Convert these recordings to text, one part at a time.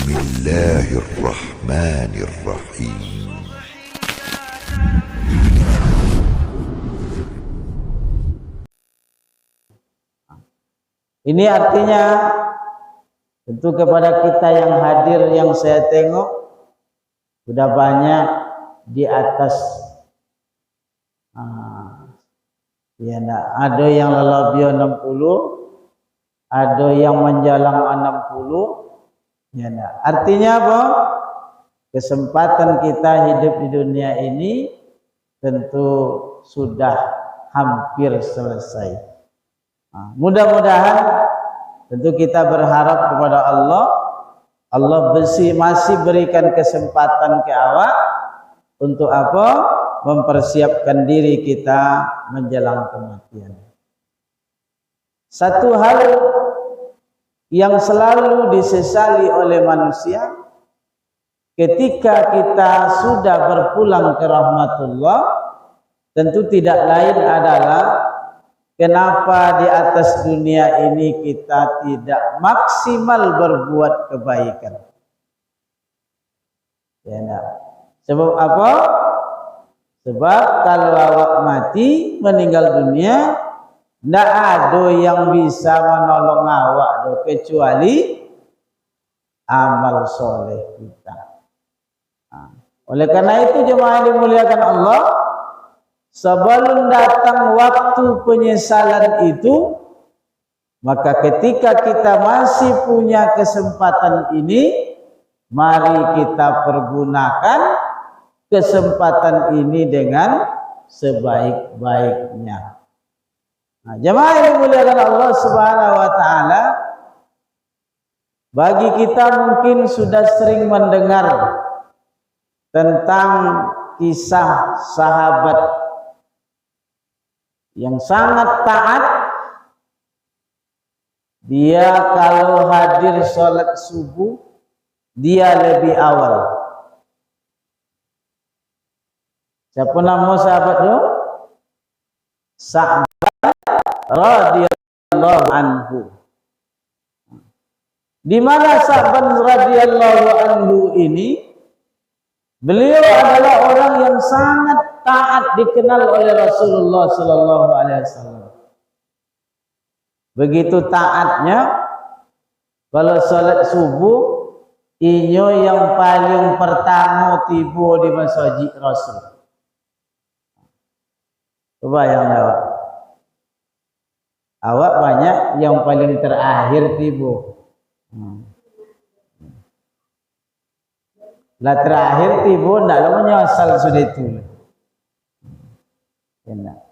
Bismillahirrahmanirrahim. Ini artinya tentu kepada kita yang hadir, yang saya tengok sudah banyak di atas ya enggak, ada yang lelabia 60, ada yang menjalang 60, ya enggak. Artinya apa? Kesempatan kita hidup di dunia ini tentu sudah hampir selesai. Mudah-mudahan tentu kita berharap kepada Allah, Allah masih berikan kesempatan ke awak untuk apa? Mempersiapkan diri kita menjelang kematian. Satu hal yang selalu disesali oleh manusia ketika kita sudah berpulang ke rahmatullah, tentu tidak lain adalah kenapa di atas dunia ini kita tidak maksimal berbuat kebaikan. Ya enggak? Sebab apa? Sebab kalau awak mati meninggal dunia, tidak ada yang bisa menolong awak kecuali amal soleh kita. Oleh karena itu jemaah yang dimuliakan Allah, sebelum datang waktu penyesalan itu, maka ketika kita masih punya kesempatan ini, mari kita pergunakan kesempatan ini dengan sebaik-baiknya. Jemaah yang dimuliakan Allah Subhanahu wa taala, bagi kita mungkin sudah sering mendengar tentang kisah sahabat yang sangat taat. Dia kalau hadir sholat subuh, dia lebih awal. Siapa nama sahabat itu? Sa'ban radhiyallahu anhu. Di mana Sa'ban radhiyallahu anhu ini? Beliau adalah orang yang sangat taat, dikenal oleh Rasulullah sallallahu alaihi wasallam. Begitu taatnya, kalau salat subuh, inyo yang paling pertama tiba di masjid Rasul. Coba yang awak. Awak banyak yang paling terakhir tiba. Lah terakhir tiba ndaklah menyasal sudah itu. Enak.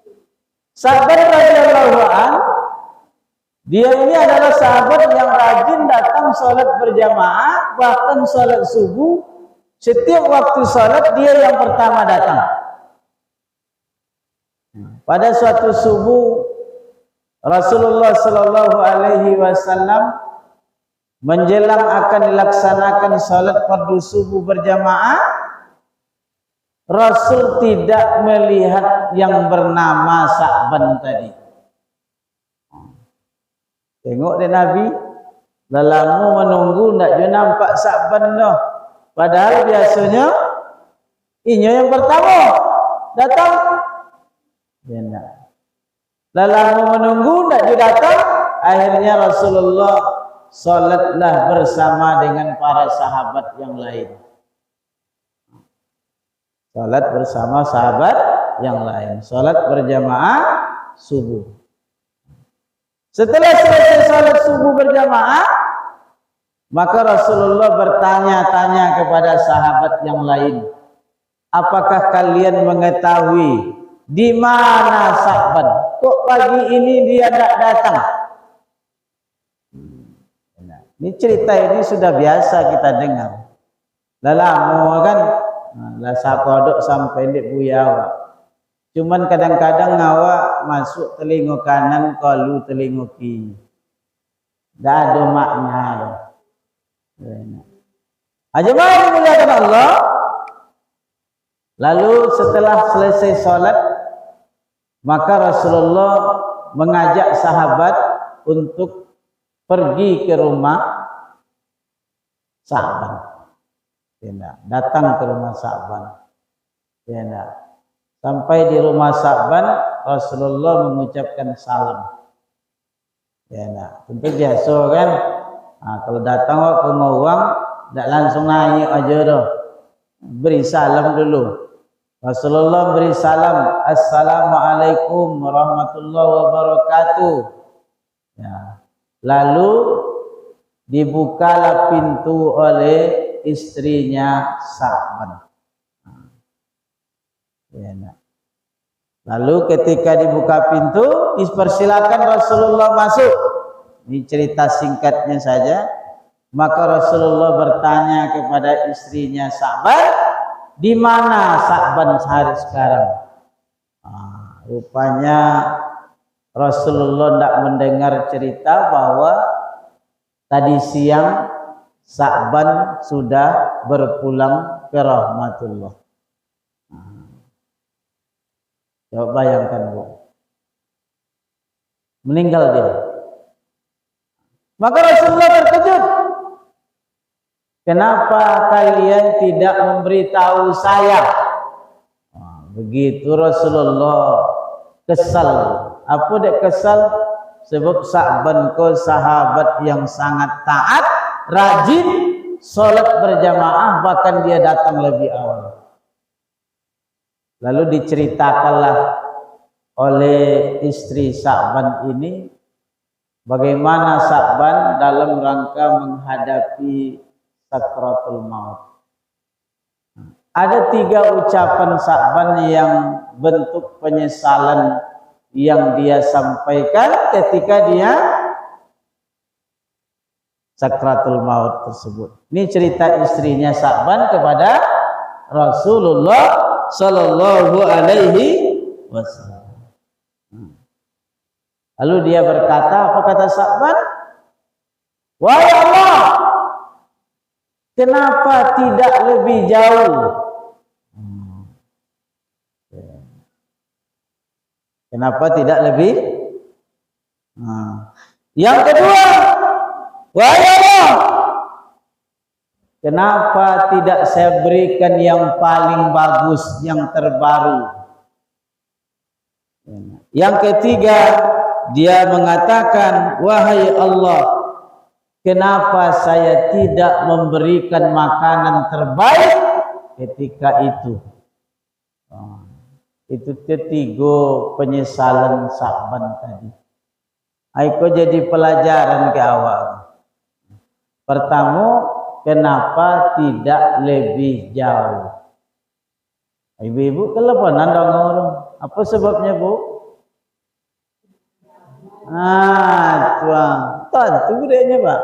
Sahabat radhiyallahu an, dia ini adalah sahabat yang rajin datang sholat berjamaah, bahkan sholat subuh. Setiap waktu sholat dia yang pertama datang. Pada suatu subuh Rasulullah sallallahu alaihi wasallam menjelang akan dilaksanakan salat fardu subuh berjamaah, Rasul tidak melihat yang bernama Sa'ban tadi. Tengok deh Nabi, lama menunggu tidak juga nampak Sa'ban dah. Padahal biasanya inyo yang pertama datang. Lama menunggu tidak juga datang. Akhirnya Rasulullah salatlah bersama dengan para sahabat yang lain. Salat bersama sahabat yang lain. Salat berjamaah subuh. Setelah selesai salat subuh berjamaah, maka Rasulullah bertanya-tanya kepada sahabat yang lain, apakah kalian mengetahui di mana Sa'ban? Kok pagi ini dia tidak datang? Ini cerita ini sudah biasa kita dengar. Lama kan, lah sakodok sampai di buya. Cuman kadang-kadang awak masuk telinga kanan, kalau telinga kiri. Tidak ada makna. Jemaah dimuliakan Allah. Lalu setelah selesai sholat, maka Rasulullah mengajak sahabat untuk pergi ke rumah Sa'ban. Ya, datang ke rumah Sa'ban. Ya, sampai di rumah Sa'ban, Rasulullah mengucapkan salam. Ya, tentu biasa kan. Nah, kalau datang ke mau uang, tidak langsung naik aja dah. Beri salam dulu. Rasulullah beri salam, Assalamualaikum warahmatullahi wabarakatuh. Ya. Lalu dibukalah pintu oleh istrinya Sa'ban. Ya. Lalu ketika dibuka pintu, dipersilakan Rasulullah masuk. Ini cerita singkatnya saja. Maka Rasulullah bertanya kepada istrinya Sa'ban, di mana Sa'ban hari sekarang? Rupanya Rasulullah tidak mendengar cerita bahwa tadi siang Sa'ban sudah berpulang ke rahmatullah. Coba bayangkan, Bu. Meninggal dia. Maka Rasulullah terkejut. Kenapa kalian tidak memberitahu saya? Begitu Rasulullah kesal. Apa dia kesal? Sebab Sa'ban ko sahabat yang sangat taat, rajin, sholat berjamaah, bahkan dia datang lebih awal. Lalu diceritakanlah oleh istri Sa'ban ini bagaimana Sa'ban dalam rangka menghadapi sakratul maut. Ada 3 ucapan Sa'ban yang bentuk penyesalan yang dia sampaikan ketika dia sakratul maut tersebut. Ini cerita istrinya Sa'ban kepada Rasulullah sallallahu alaihi wasallam. Lalu dia berkata, apa kata Sa'ban? Wahai Allah, kenapa tidak lebih jauh? Kenapa tidak lebih? Yang kedua, wahai Allah, kenapa tidak saya berikan yang paling bagus, yang terbaru? Yang ketiga, dia mengatakan, wahai Allah, kenapa saya tidak memberikan makanan terbaik ketika itu? Itu 3 penyesalan Sa'ban tadi. Aku jadi pelajaran ke awal. Pertama, kenapa tidak lebih jauh? Ibu-ibu keleponan dong orang. Apa sebabnya, Bu? Tuang. Tentu budayanya, Pak.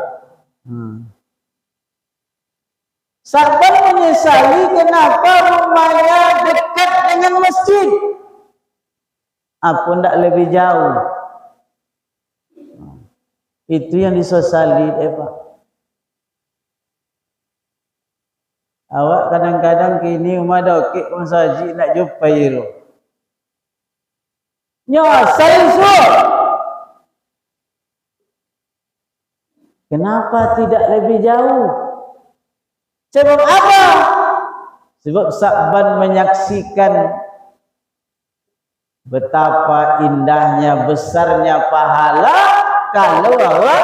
Sa'ban menyesali kenapa rumahnya dekat dengan masjid. Apa tidak lebih jauh? Itu yang disesali, Pak. Awak kadang-kadang kini rumah dokik masaji nak jumpa iru. Nyasai suruh. Kenapa tidak lebih jauh? Sebab apa? Sebab Sa'ban menyaksikan betapa indahnya, besarnya pahala kalau awak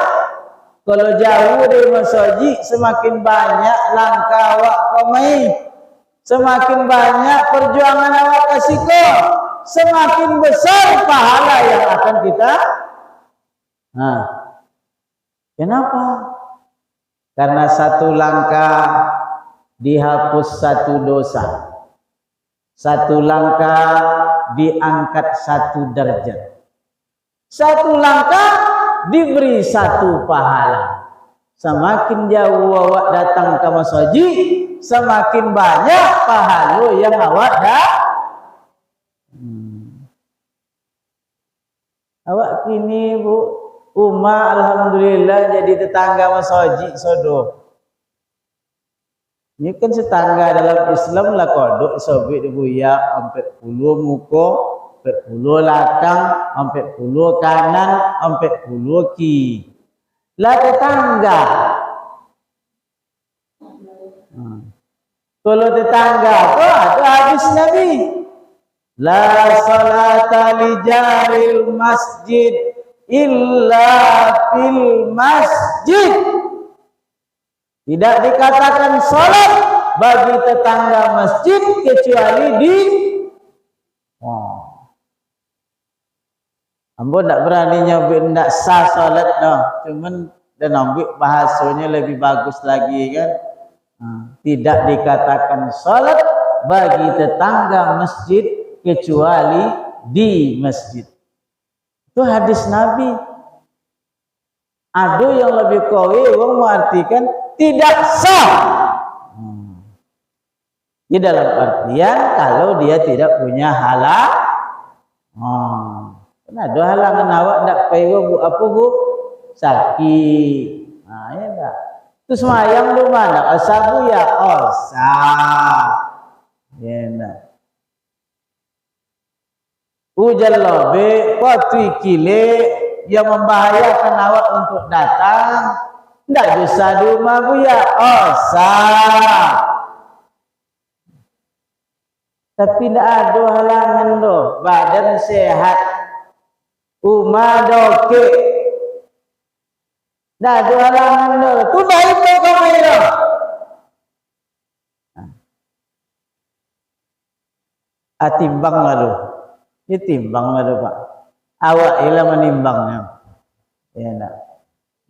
jauh dari masjid, semakin banyak langkah awak komai, semakin banyak perjuangan awak kasih kau, semakin besar pahala yang akan kita. Kenapa? Karena satu langkah dihapus 1 dosa, 1 langkah diangkat 1 derajat, 1 langkah diberi 1 pahala. Semakin jauh awak datang ke masjid, semakin banyak pahala yang awak dah. Awak kini, Bu, alhamdulillah jadi tetangga masjid sodo. Ini kan tetangga dalam Islam lah kodok sobek dibuya sampai 10 muka, sampai 10 lakang, sampai 10 kanan, sampai 10 kiri. Lah tetangga. Kalau tetangga tu ada hadis Nabi. La salata li jaril masjid illa fil masjid. Tidak dikatakan salat bagi tetangga masjid kecuali di ambo tak berani nyebut tak sah salat dah. Cuman dan ambil bahasanya lebih bagus lagi kan. Tidak dikatakan salat bagi tetangga masjid kecuali di masjid. Itu hadis Nabi. Ada yang lebih kawi orang mengartikan tidak sah. Di dalam artian kalau dia tidak punya halangan. Ada halangan awak tak payah bu apa bu sakit. Ya tak. Terus semayang di mana? Asabu ya osah. Ya tak. Hujan lobe, patui kile yang membahayakan awak untuk datang. Tak bisa di rumah bu ya osah. Tapi tak ada halangan doh. Badan sehat. Umah doke. Tak ada halangan doh. Tu baik tu kamu itu. Timbang lalu. Ini timbang lalu Pak. Awak ialah menimbangnya. Ya tak.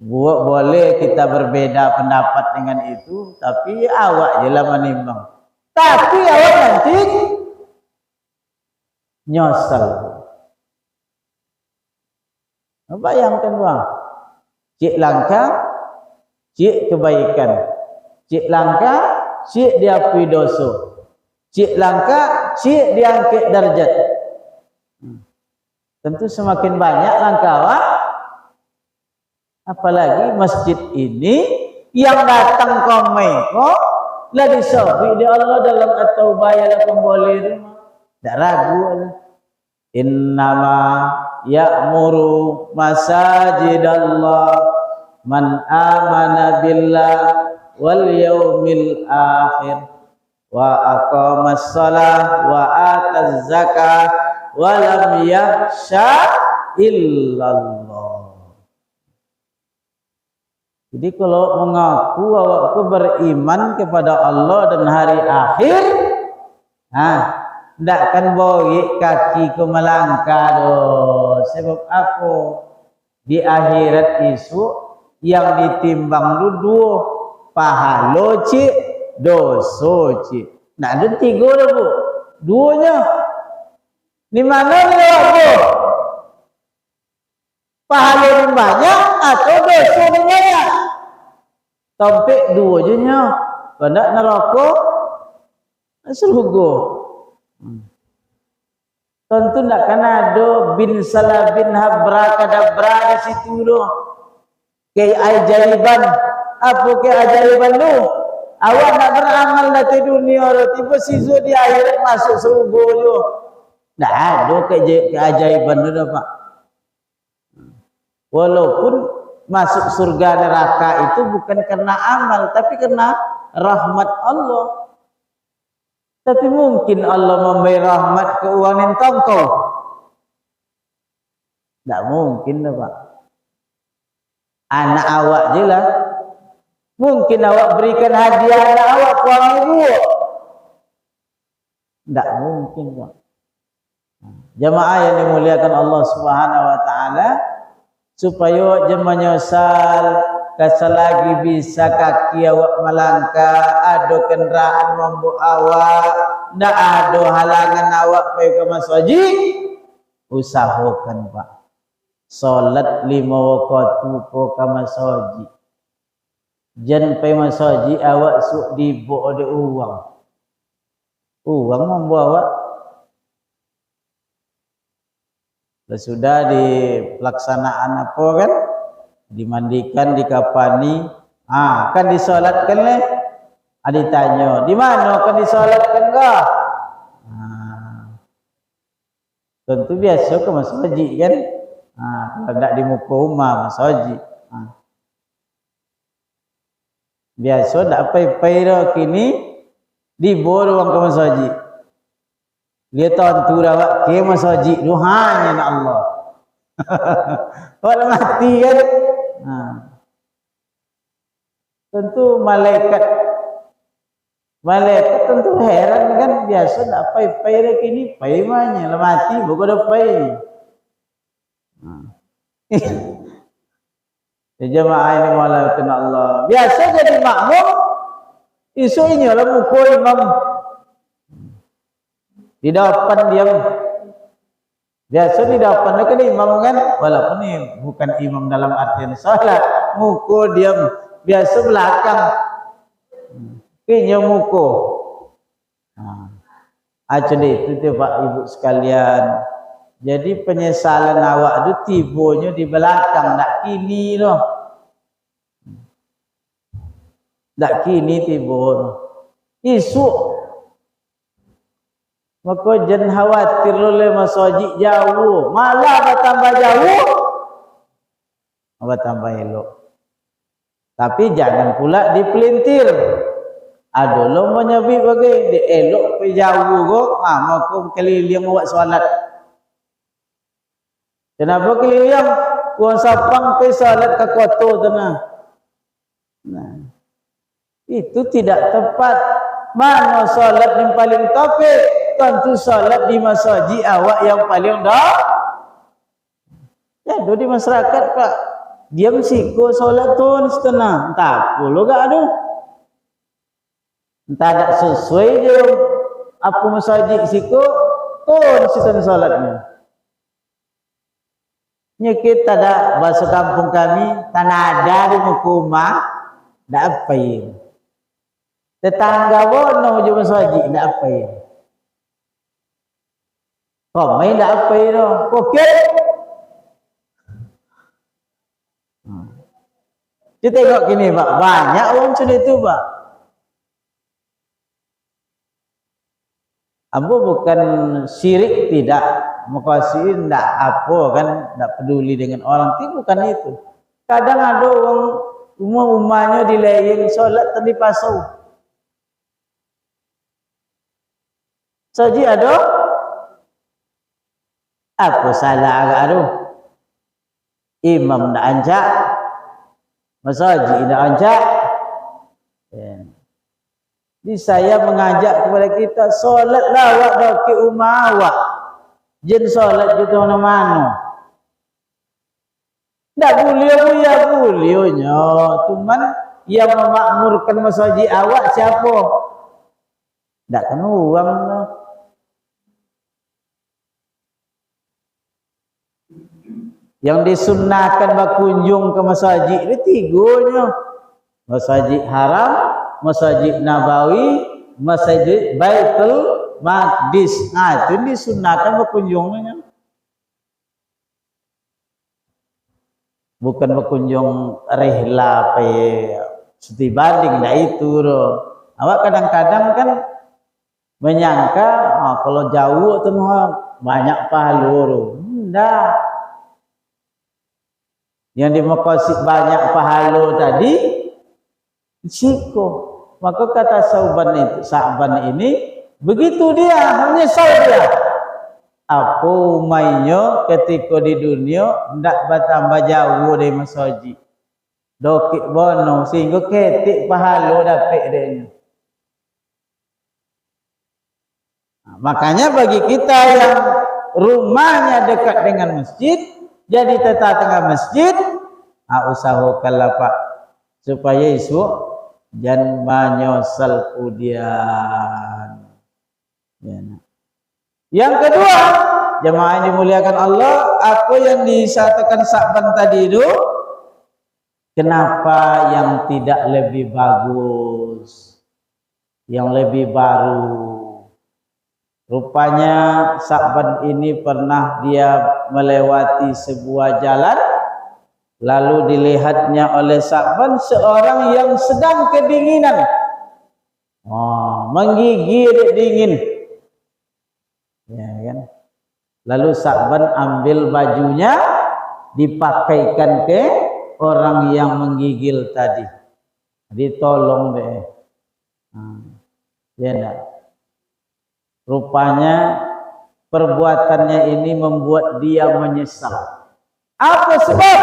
Boleh kita berbeda pendapat dengan itu. Tapi awak ialah menimbang. Tapi awak nanti nyosel. Bayangkan bang, cik langka, cik kebaikan, cik langka, cik diakui dosa, cik langka, cik diangkat darjat. Tentu semakin banyak langkah awak, apalagi masjid ini yang datang komai kok lagi sobi di Allah dalam at-taubah ya pemboleh. Tak ragu lah. Innama ya'muru masajidallah man amana billah wal yaumil akhir wa aqamas shalah wa ataz zakah wa lam yakhsha illallah. Jadi kalau mengaku awakku beriman kepada Allah dan hari akhir, tidak akan bawa kaki ke melangkah doh. Sebab apa? Di akhirat esok yang ditimbang dua pahala cik, dosa cik. Nak ada tiga dah bu. Duanya. Di mana ni apa? Pahala yang banyak atau dosa yang banyak? Tampik dua je nya. Pada neraka surga. Tentu tak akan ada bin salah bin habra kadabra di situ loh. Keajaiban. Apa keajaiban tu? Awak nak beramal di dunia loh. Tiba sisu di akhirat masuk surga loh. Tak ada keajaiban tu dah Pak. Walaupun masuk surga neraka itu bukan karena amal, tapi karena rahmat Allah. Tapi mungkin Allah memberi rahmat ke orang yang tongkol. Tak mungkin dah Pak. Anak awak je lah. Mungkin awak berikan hadiah anak awak ke orang ibu. Tak mungkin Pak. Jemaah yang dimuliakan Allah Subhanahu Wa Taala, supaya jemaah menyesal. Selagi bisa kaki awak melangkah, ada kenderaan membawa awak, tidak ada halangan awak pergi ke masjid, usahakan Pak. Solat 5 waktu po ke masjid. Jangan pergi masjid awak suk dibawa ada uang. Uang membawa awak. Sudah di pelaksanaan apa kan? Dimandikan, dikapani, kan disolatkan leh. Ditanya, di mana kan disolatkan kah? Tentu biasa ke masjid kan? Kalau tidak di muka rumah masjid. Biasa dak pai-pai dah kini dibor wang ke masjid. Dia tentu dah ke masjid duhanya nak Allah. Orang mati kan. Tentu malaikat tentu heran kan, biasa dak pai-pai dah kini pai manya lah mati bukan dah pai. Jemaah ini malah kena Allah. Biasa jadi makmum, isu ini lah mukul imam. Di depan diam. Biasa di depan kan imam kan, walaupun ini bukan imam dalam artian salat, mukul diam. Biasa belakang. Kini mukul. Jadi itu Pak Ibu sekalian. Jadi penyesalan awak itu tibonya di belakang, tak kini loh. Tak kini tibo. Isu. Maka jangan khawatir oleh masjid jauh. Malah bertambah jauh. Bertambah elok. Tapi jangan pula dipelintir. Ada lo menyebut bagi di elok pergi jauh kok. Maka keliling buat solat. Kenapa keliling? Kuang sapang pergi salat ke kota tengah. Nah, itu tidak tepat. Mana salat yang paling topik? Tentu salat di masjid awak yang paling dah. Ya, di masyarakat Pak. Dia mensiko salat tu setengah. Tak perlu gak ada. Entah tak sesuai je apa masjid siko tu setengah salatnya. Nyekit tada bahasa kampung kami tanah ada di mukuma dak apain. Tetangga bono je masjid dak apain. Kau main dak apain doh. Okey. Kita tengok gini Pak, banyak orang macam itu Pak. Ambo bukan syirik tidak. Makasih tidak apa kan, tidak peduli dengan orang, itu bukan itu. Kadang ada orang rumahnya dilayang solat tadi pasau. Saji ada apa salah agak ada. Imam tidak anjak, masjid tidak anjak. Jadi saya mengajak kepada kita solatlah awak bagi rumah awak. Jen solat kita mana-mana. Tak boleh ya bolehnya. Cuman yang memakmurkan masjid awak siapa? Tak kena uang lah. Yang disunnahkan berkunjung ke masjid itu tiganya. Masjid Haram, Masjid Nabawi, Masjid Baitul Maqdis. Nah, itu disunahkan berkunjungnya. Bukan berkunjung rehla pe studi banding dah itu loh. Awak kadang-kadang kan menyangka kalau jauh tu banyak pahala loh. Enggak. Yang di Mekah banyak pahala tadi siko. Maka kata Sa'ban ini begitu dia, menyesal dia. Apa mainnya ketika di dunia tidak bertambah jauh dari masjid. Dokik bono sehingga ketik pahala dapat dia. Makanya bagi kita yang rumahnya dekat dengan masjid, jadi tengah masjid, usahakanlah Pak supaya esok jangan menyesal kemudian. Yang kedua, jemaah yang dimuliakan Allah, apa yang disatakan Sa'ban tadi itu, kenapa yang tidak lebih bagus, yang lebih baru? Rupanya Sa'ban ini pernah dia melewati sebuah jalan, lalu dilihatnya oleh Sa'ban seorang yang sedang kedinginan, menggigil dingin. Ya kan? Lalu Sa'ban ambil bajunya dipakaikan ke orang yang menggigil tadi. ditolong deh. Ya enggak. Rupanya perbuatannya ini membuat dia menyesal. Apa sebab?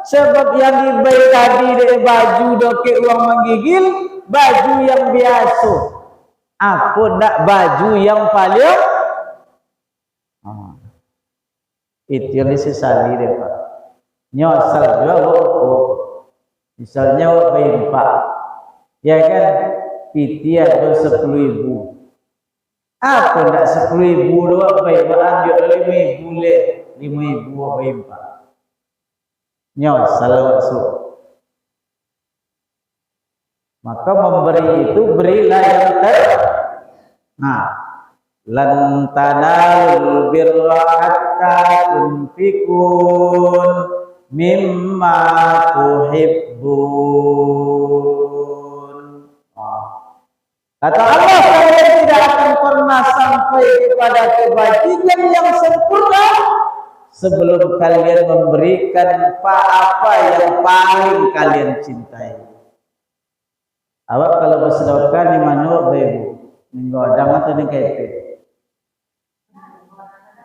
Sebab yang dibeli tadi dari baju doke uang menggigil, baju yang biasa. Apa ndak baju yang paling? Itu yang disesali deh Pak. Nyosal juga misalnya Pak, ya kan, piti ada 10.000. Apa ndak 10.000 doang baik ambil 5.000 le, 5.000 baik Pak. Nyosal waktu. Maka memberi itu berilah yang lan tanalul birra hatta tunfikun mimma tuhibbun. Kata Allah, kalian tidak akan pernah sampai kepada kebajikan yang sempurna sebelum kalian memberikan apa yang paling kalian cintai. Awak kalau bersedekah di mana ibu? Menggodang atau di ketik?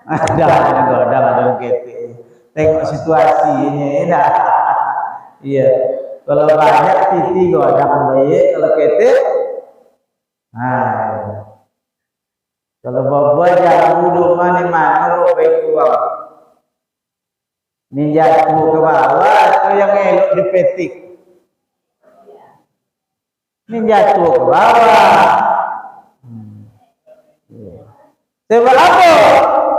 Ada godang ada ketik. Tengok situasinya enak. Iya. Kalau banyak titi godang baik, kalau ketik kalau bawa jamu rumah ni mana baik uang. Ni jatuh ke bawah atau yang elok dipetik. Ni jatuh ke bawah. Sebab apa?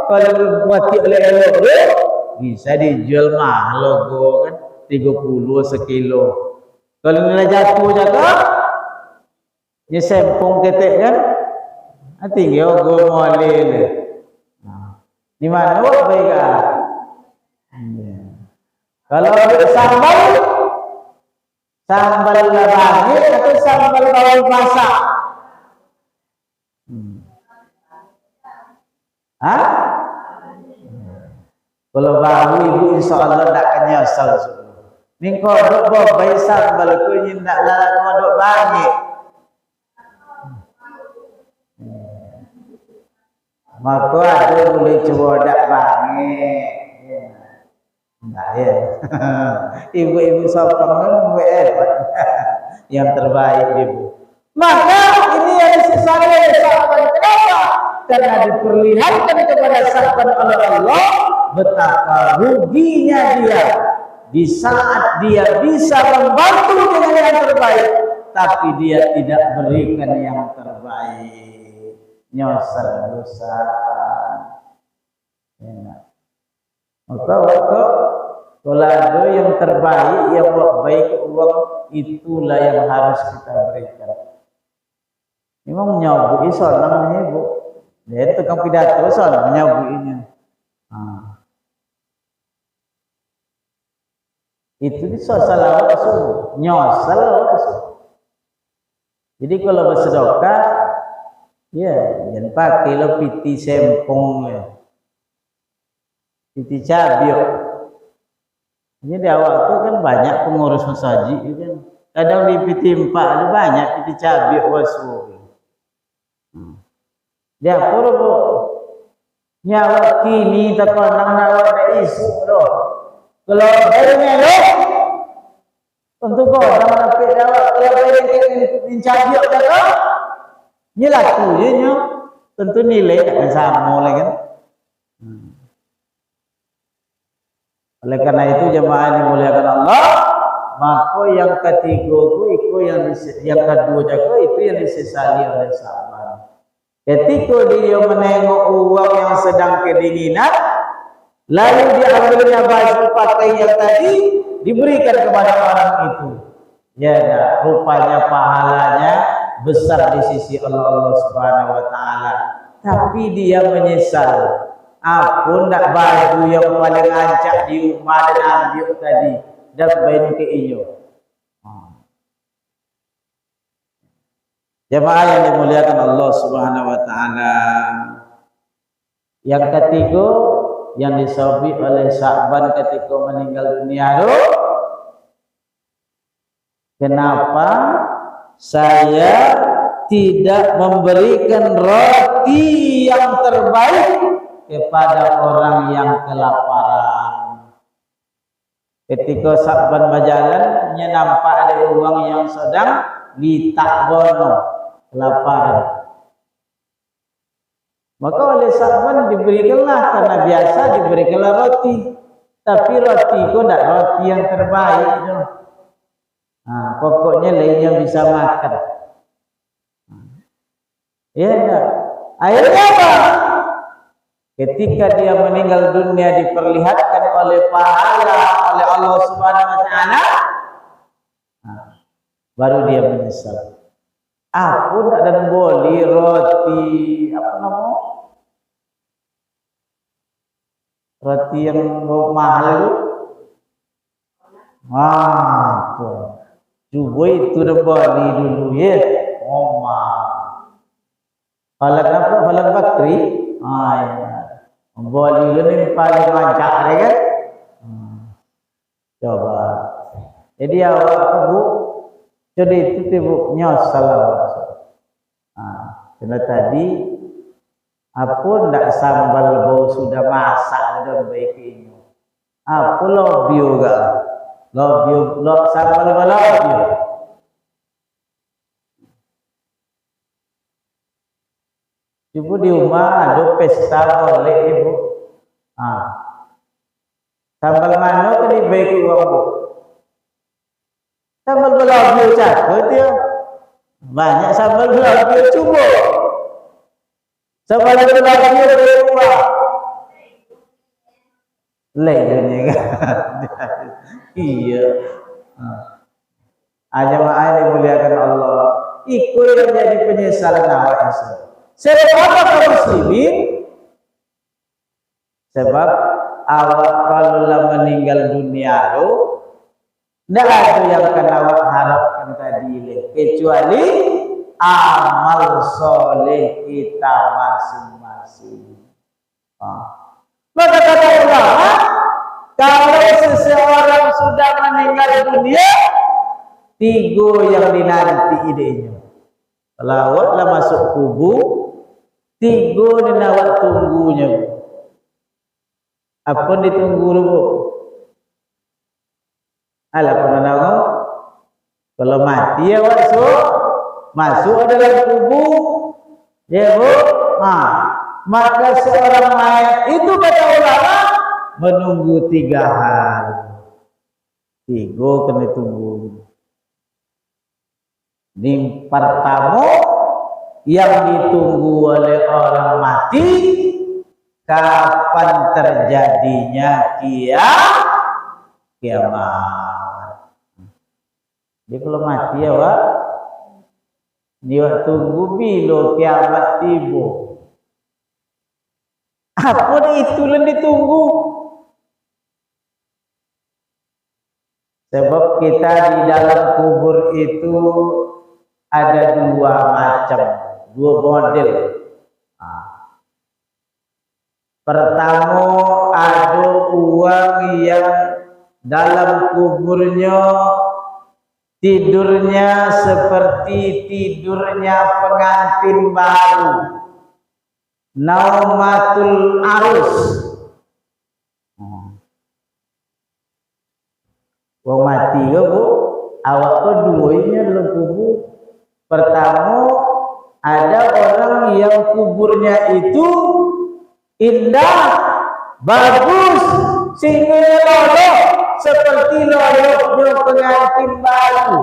Kalau buat elok bisa dijual mahal logo kan 30 sekilo. Kalau nilai jatuh jaga, ni sempung ketek kan, tinggi ogo molil. Di mana wak baik ah? Kalau sambal labangit atau sambal bawang masak? Kalau baru ibu insya Allah tak kenyasal. Ni kodok bayi sambal ku ndak lah kodok bangit. Maka ada boleh coba dak bangit. Enggak ya. Ibu-ibu sopong hebat. Yang terbaik ibu. Maka ini yang disesali oleh sahabat. Kenapa? Karena diperlihatkan kepada sahabat oleh Allah betapa ruginya dia di saat dia bisa membantu dengan yang terbaik, tapi dia tidak berikan yang terbaik. Nyosal dosa. Maka kalau ada yang terbaik, yang baik uang, itulah yang harus kita berikan. Memang menyabuhi soal namanya ibu. Dia tukang pidato soal menyabuhinya. Itu di sosial awak nyosal awak. Jadi kalau bersedekah, ya jangan pakai lo piti sempong ya. Piti cabiok. Jadi awak tu kan banyak pengurus masjid kan. Kadang di piti 4 ada banyak piti cabiok wasu. Dia apa nyawa kini tak pandang awak dah isu doh. Kalau dari melo untuk kau orang nak jawab kalau dari cabiok dah ni laku je nyo tentu nilai tak sama lagi kan. Oleh karena itu jemaah dimuliakan Allah, maka yang ketiga itu yang kedua jaga itu yang disesali oleh sahabat. Ketika dia menengok uang yang sedang kedinginan, lalu dia ambilnya baju pakai yang tadi diberikan kepada orang itu. Ya, rupanya pahalanya besar di sisi Allah Subhanahu wa taala. Tapi dia menyesal. Aku nak baju yang paling ancak di rumah dan ambil tadi dan bain ke iyo. Jemaah yang dimuliakan Allah Subhanahu wa taala. Yang ketiga yang disabi oleh Sya'ban ketika meninggal dunia itu, kenapa saya tidak memberikan roti yang terbaik kepada orang yang kelaparan. Ketika Sa'ban berjalan, nampak ada orang yang sedang ditakbono kelaparan. Maka oleh Sa'ban diberikanlah, karena biasa diberikanlah roti. Tapi roti itu tidak roti yang terbaik. Pokoknya lainnya bisa makan. Ya enggak? Akhirnya apa? Ketika dia meninggal dunia diperlihatkan oleh pahala oleh Allah Subhanahu wa taala, baru dia menyesal. Aku tak dan boleh roti apa namanya? Roti yang mahal itu. Cuba itu dah beli dulu ya. Falak apa? Falak bakri. Beli ini paling lancar ya kan? Coba. Jadi awak bu, jadi itu bu nyosal awak. Karena tadi apa ndak sambal bau sudah masak dan baik ini. Apa lobby juga, lobby sambal lobby. Ibu di rumah ada pesta boleh ibu. Sambal mana ke dibaiki uang bu? Sambal lobby cakap dia. Banyak sambal lobby cuba. Sambal lobby dari rumah. Lainnya kan. Iya. Jemaah dimuliakan Allah. Ikut yang jadi penyesalan awak Islam. Sebab apa kaum muslimin? Sebab awak kalau meninggal dunia itu tidak ada yang akan awak harapkan tadi, kecuali amal soleh kita masing-masing. Maka kata ulama, kalau seseorang sudah meninggal dunia, 3 yang dinanti idenya. Kalau awaklah masuk kubur, 3 dinawat tunggunya. Apa ditunggu dulu? Alah pernah tahu? Kalau mati ya masuk dalam kubur, ya bu. Maka seorang mayat itu kata ulama menunggu 3 hal. 3 kena tunggu. Ini pertama yang ditunggu oleh orang mati, kapan terjadinya kiamat. Dia kalau mati ya Pak, dia tunggu bila kiamat tiba. Apa itu yang ditunggu? Sebab kita di dalam kubur itu ada 2 macam, 2 model. Pertama, ada orang yang dalam kuburnya tidurnya seperti tidurnya pengantin baru, naumatul arus. Wong mati ke bu, awak keduanya dalam kubur. Pertama, ada orang yang kuburnya itu indah, bagus, sehingga lolok seperti loloknya pengantin baru.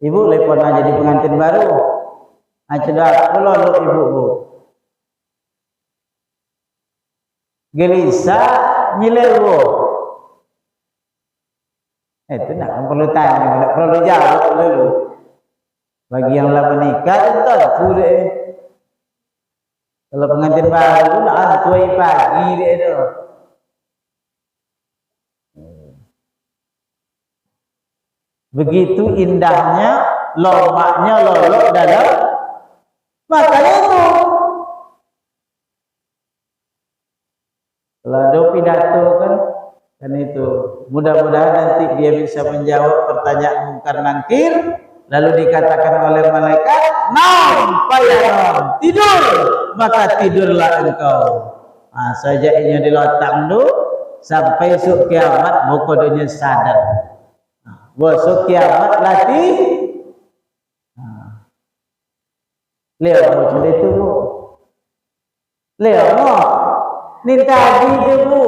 Ibu pernah jadi pengantin baru? Sudah lolok ibu bu. Gelisah nilai bu. Itu nak perlu tanya, nak perlu jawab dulu. Bagi yang lama nikah tentu deh. Kalau pengantin baru nak antui pagi dia tu. Begitu indahnya, lomaknya lolok dalam makanya itu. Kalau ada pidato kan, Kan itu, mudah-mudahan nanti dia bisa menjawab pertanyaan mungkar nakir, lalu dikatakan oleh malaikat, "Naum fayanam, tidur, maka tidurlah engkau." Nah, sajaknya dilotak dulu sampai esok kiamat bokodonya sadar. Nah, besok kiamat latih. Nah, lihat macam itu bu. Lihat mau, ni tadi tu bu.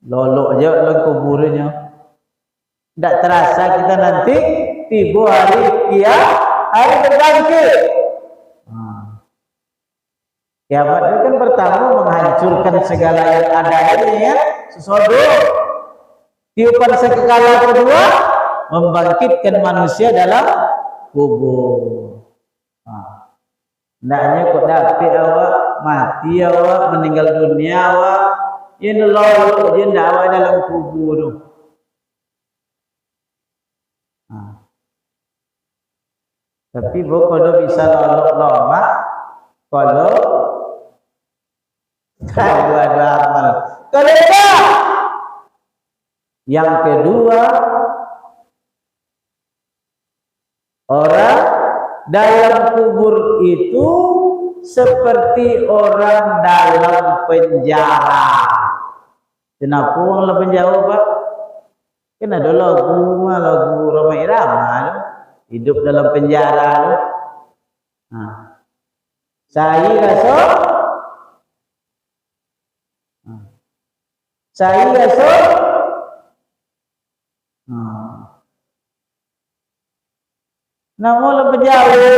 Lolok je dalam kuburnya. Tak terasa kita nanti tiba hari kiamat, hari berbangkit. Kiamat itu kan pertama menghancurkan segala yang ada ini ya, sesuatu. Tiupan sekali kedua membangkitkan manusia dalam kubur. Hendaknya kok dapat awak mati awak meninggal dunia awak. Ini lalu dia tidak awak dalam kubur tu. Tapi kalau bisa lalu lama, kalau ada amal. Kalau tidak, yang kedua, orang dalam kubur itu seperti orang dalam penjara. Kenapa orang dalam penjara Pak? Kan ada lagu Roma Irama hidup dalam penjara. Saya rasa namun dalam penjara.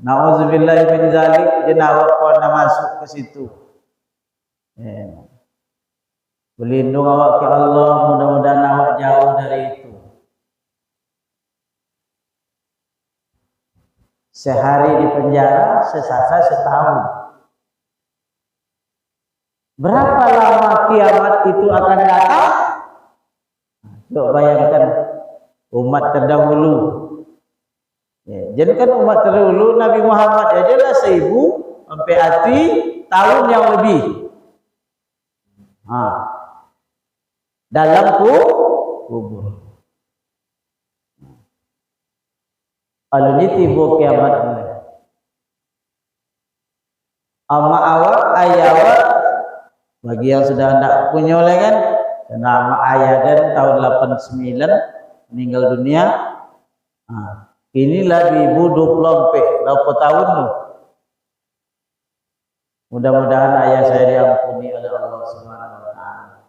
Nauzubillah min zalik, jenawab pernah masuk ke situ. Berlindung awak ke Allah, mudah-mudahan awak jauh dari itu. Sehari di penjara, sesasa setahun. Berapa lama kiamat itu akan datang? Coba bayangkan umat terdahulu. Jadi kan umat terdahulu Nabi Muhammad adalah 1000 sampai hati tahun yang lebih. Dalam kubur. Kalau ini tiba kiamat mulai. Ama awak ayawak bagi yang sudah tidak punya oleh kan, nama ayah dan tahun 89 meninggal dunia. Inilah 2024 tahun tu. Mudah-mudahan ayah saya diampuni oleh Allah Subhanahu wa taala.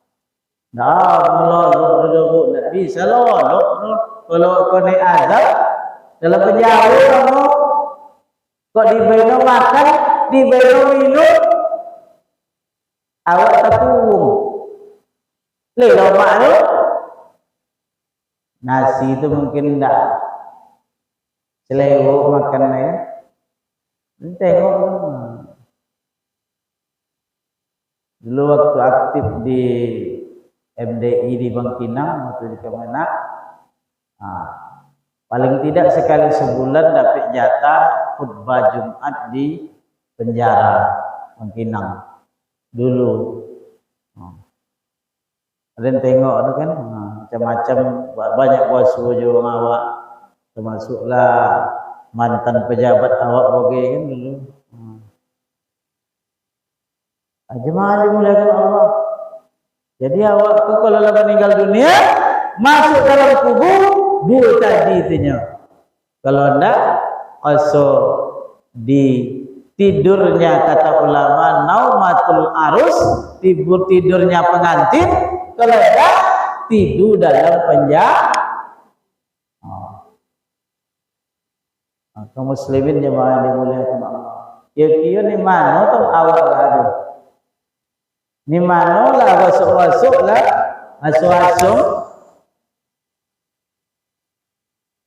Nak bisa loh. Kalau kau naik azab dalam penjara kamu, kok diberi makan, diberi minum, awak terkurung. Lewat makna nasi itu mungkin tidak selewok makannya. Tengok dulu waktu aktif di MDI di Bangkinang waktu di Kemenak, paling tidak sekali sebulan dapat jatah khutbah Jumat di penjara Bangkinang dulu. Kalian tengok tu kan, macam-macam banyak bos juga awak, termasuklah mantan pejabat awak bagi kan dulu. Jemaah dimuliakan Allah. Jadi awak tu kalau lama meninggal dunia masuk dalam kubur dua tadi itunya. Kalau enggak also di tidurnya kata ulama naumatul arus, tidurnya pengantin. Kalau enggak tidur dalam penjara. Kaum muslimin jemaah dimuliakan Allah. Kira-kira ni mana tu awak ada? Ni mana lah masuk lah, masuk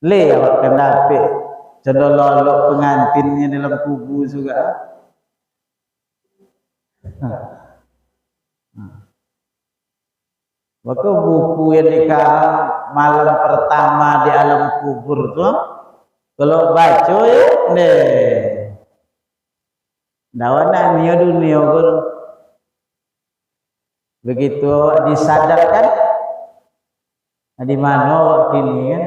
le awak kena dapat cedololok pengantinnya dalam kubur juga. Maka buku yang dikarang malam pertama di alam kubur tu, kalau baca ya, dawana niya dunia guru. Begitu disadarkan, di mana waktu ini kan?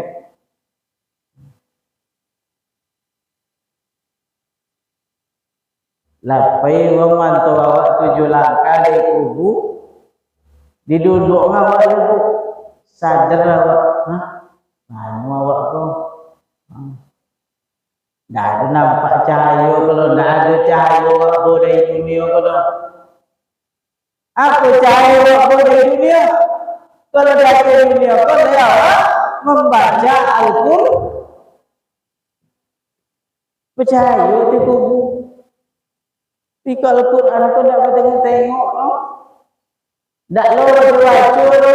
Lapai wong mantu awak 7 langkah dari kubur, diduduk awak dulu, sadar awak, mana awak tu? Tidak ada nampak cahaya, kalau tidak ada cahaya awak dari dunia kalau apa cahaya awak dari dunia? Kalau dari dunia kalau awak membaca Al-Quran, percaya di kubur. Tapi kalau Al-Quran tu tak tengok-tengok, no? Tak lawa dibaca, no?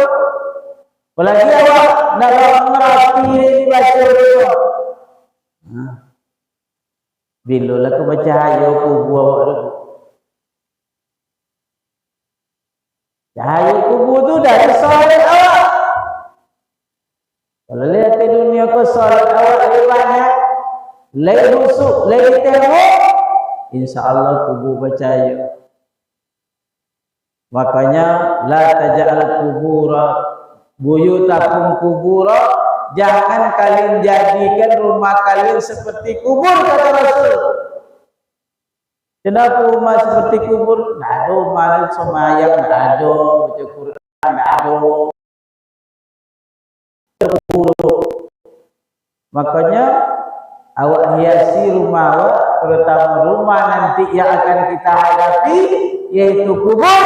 Apalagi awak tak lawa merapi dibaca, no? Bila lah aku baca cahaya kubur awak tu. Cahaya kubur tu dari solat awak. Kalau lihat di dunia kau solat awak lebih banyak, lebih busuk, lebih tengok, InsyaAllah kubur percaya. Makanya la taj'al kubura buyutakum kubura, jangan kalian jadikan rumah kalian seperti kubur, kata Rasul. Kenapa rumah seperti kubur? Tidak ada rumah semayang, tidak ada baca Quran, tidak ada kubur. Makanya awak hiasi rumah awak, terutama rumah nanti yang akan kita hadapi, yaitu kubur,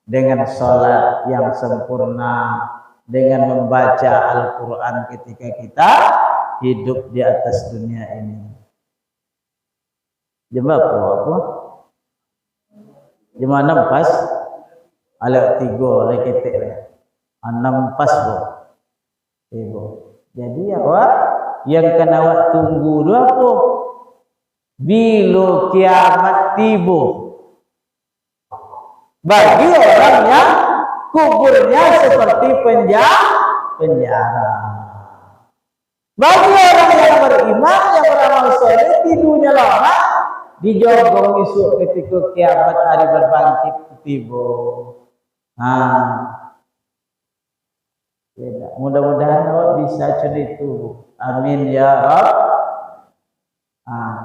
dengan sholat yang sempurna, dengan membaca Al-Quran ketika kita hidup di atas dunia ini. Jemaah apa? Jemaah 6 pas, alak 3 oleh ketik 6 pas bo. Jadi awak yang kena awak tunggu tu apa? Bila kiamat tiba. Bagi orang yang kuburnya seperti penjara. Bagi orang yang beriman, yang beramal soleh, tidurnya lama, dijogong esok ketika kiamat hari berbangkit tiba. Mudah-mudahan awak bisa cerita. Amin ya Rabb.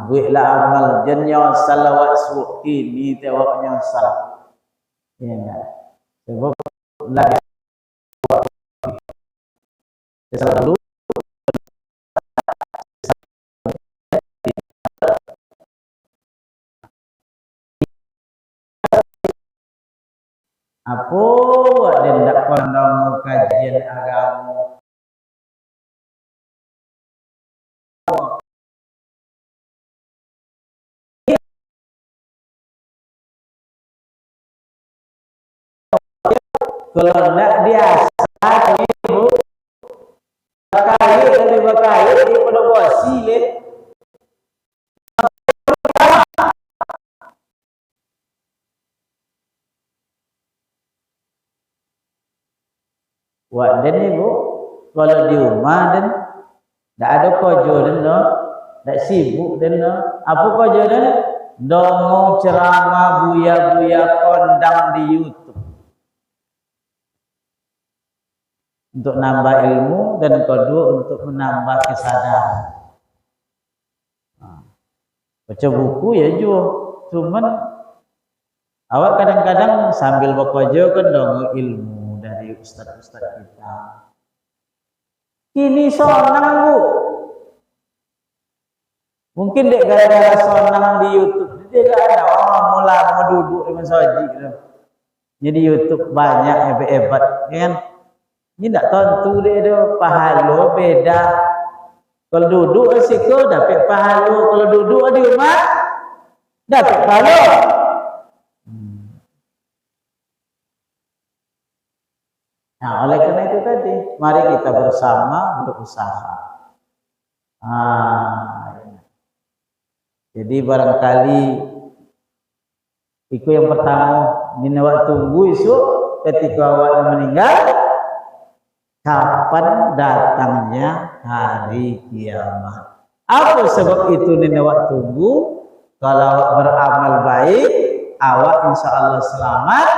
Buatlah amal jennya salawat suki ni tewaknya salah. Ya enggak. Sebab lagi selalu apa buat dia tak pandang kajian agama. Kalau tidak biasa ibu berkait dia pada bosi le. Wah dan ibu kalau di rumah dan tidak ada kerja dan tidak sibuk dan apa kerja dan dongeng ceramah buya-buya kondang di YouTube. Untuk nambah ilmu dan kedua untuk menambah kesadaran. Baca buku ya juga, cuman awak kadang-kadang sambil bekerja kan dong ilmu dari ustaz-ustaz kita. Ini sonang bu, mungkin dek gara-gara sonang di YouTube, dia gak ada orang mula mau duduk di masjid gitu. Jadi YouTube banyak hebat-hebat, kan? Ini tak tentu dia ada pahala beda. Kalau duduk asyikul dapat pahala, kalau duduk di rumah dapat pahala. Nah, oleh karena itu tadi, mari kita bersama berusaha. Jadi barangkali itu yang pertama, ini awak tunggu esok ketika awak meninggal. Kapan datangnya hari kiamat? Apa sebab itu nenek awak tunggu? Kalau awak beramal baik, awak insya Allah selamat.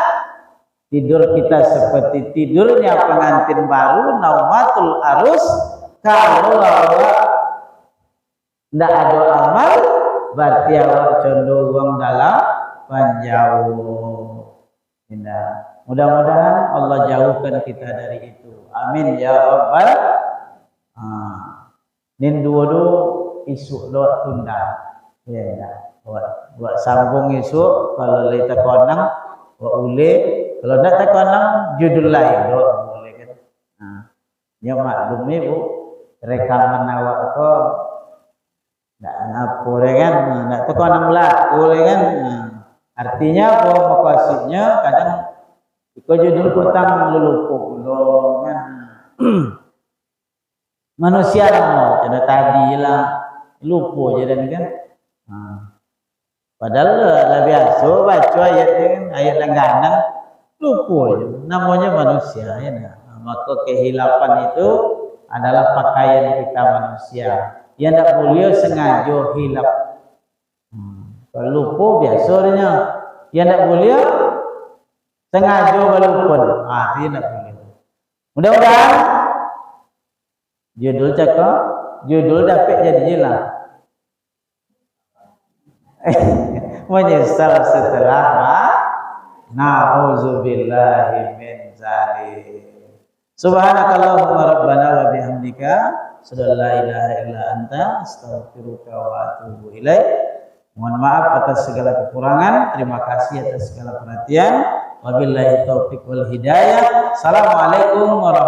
tidur kita seperti tidurnya pengantin baru, naumatul arus. Kalau awak tidak ada amal, berarti awak condong dalam panjauh. Mudah-mudahan Allah jauhkan kita dari itu. Amin ya rabbal. Nin dua isu do tunda. Ya, buat sambung isu kalau lita konang buat ule, kalau nak tak konang judul lain do boleh kan. Ya maklum ibu rekaman awak ko ndak ngapure kan, ndak tak konang lah boleh kan. Artinya apa maksudnya kadang iko judul kurang lulupuh lo kan. Manusia lah sudah tadi lah lupa je dan kan. Padahal lah biasa baca ayat kan, ayat langganan lupa je. Namanya manusia ya. Maka kehilapan itu adalah pakaian kita manusia. Yang tak boleh sengaja hilap. Kalau lupa biasanya. Yang tak boleh sengaja berlupa. Dia tak boleh. Mudah-mudahan judul cakap, judul dapat jadi jelas. Menyesal setelah na'udzubillahi min zalik. Subhanakallahumma rabbana wa bihamdika asyhadu an la ilaha illa anta astaghfiruka wa atubu ilaik. Mohon maaf atas segala kekurangan, terima kasih atas segala perhatian. Wabillahi taufiq wal hidayah. Assalamualaikum warahmatullahi wabarakatuh.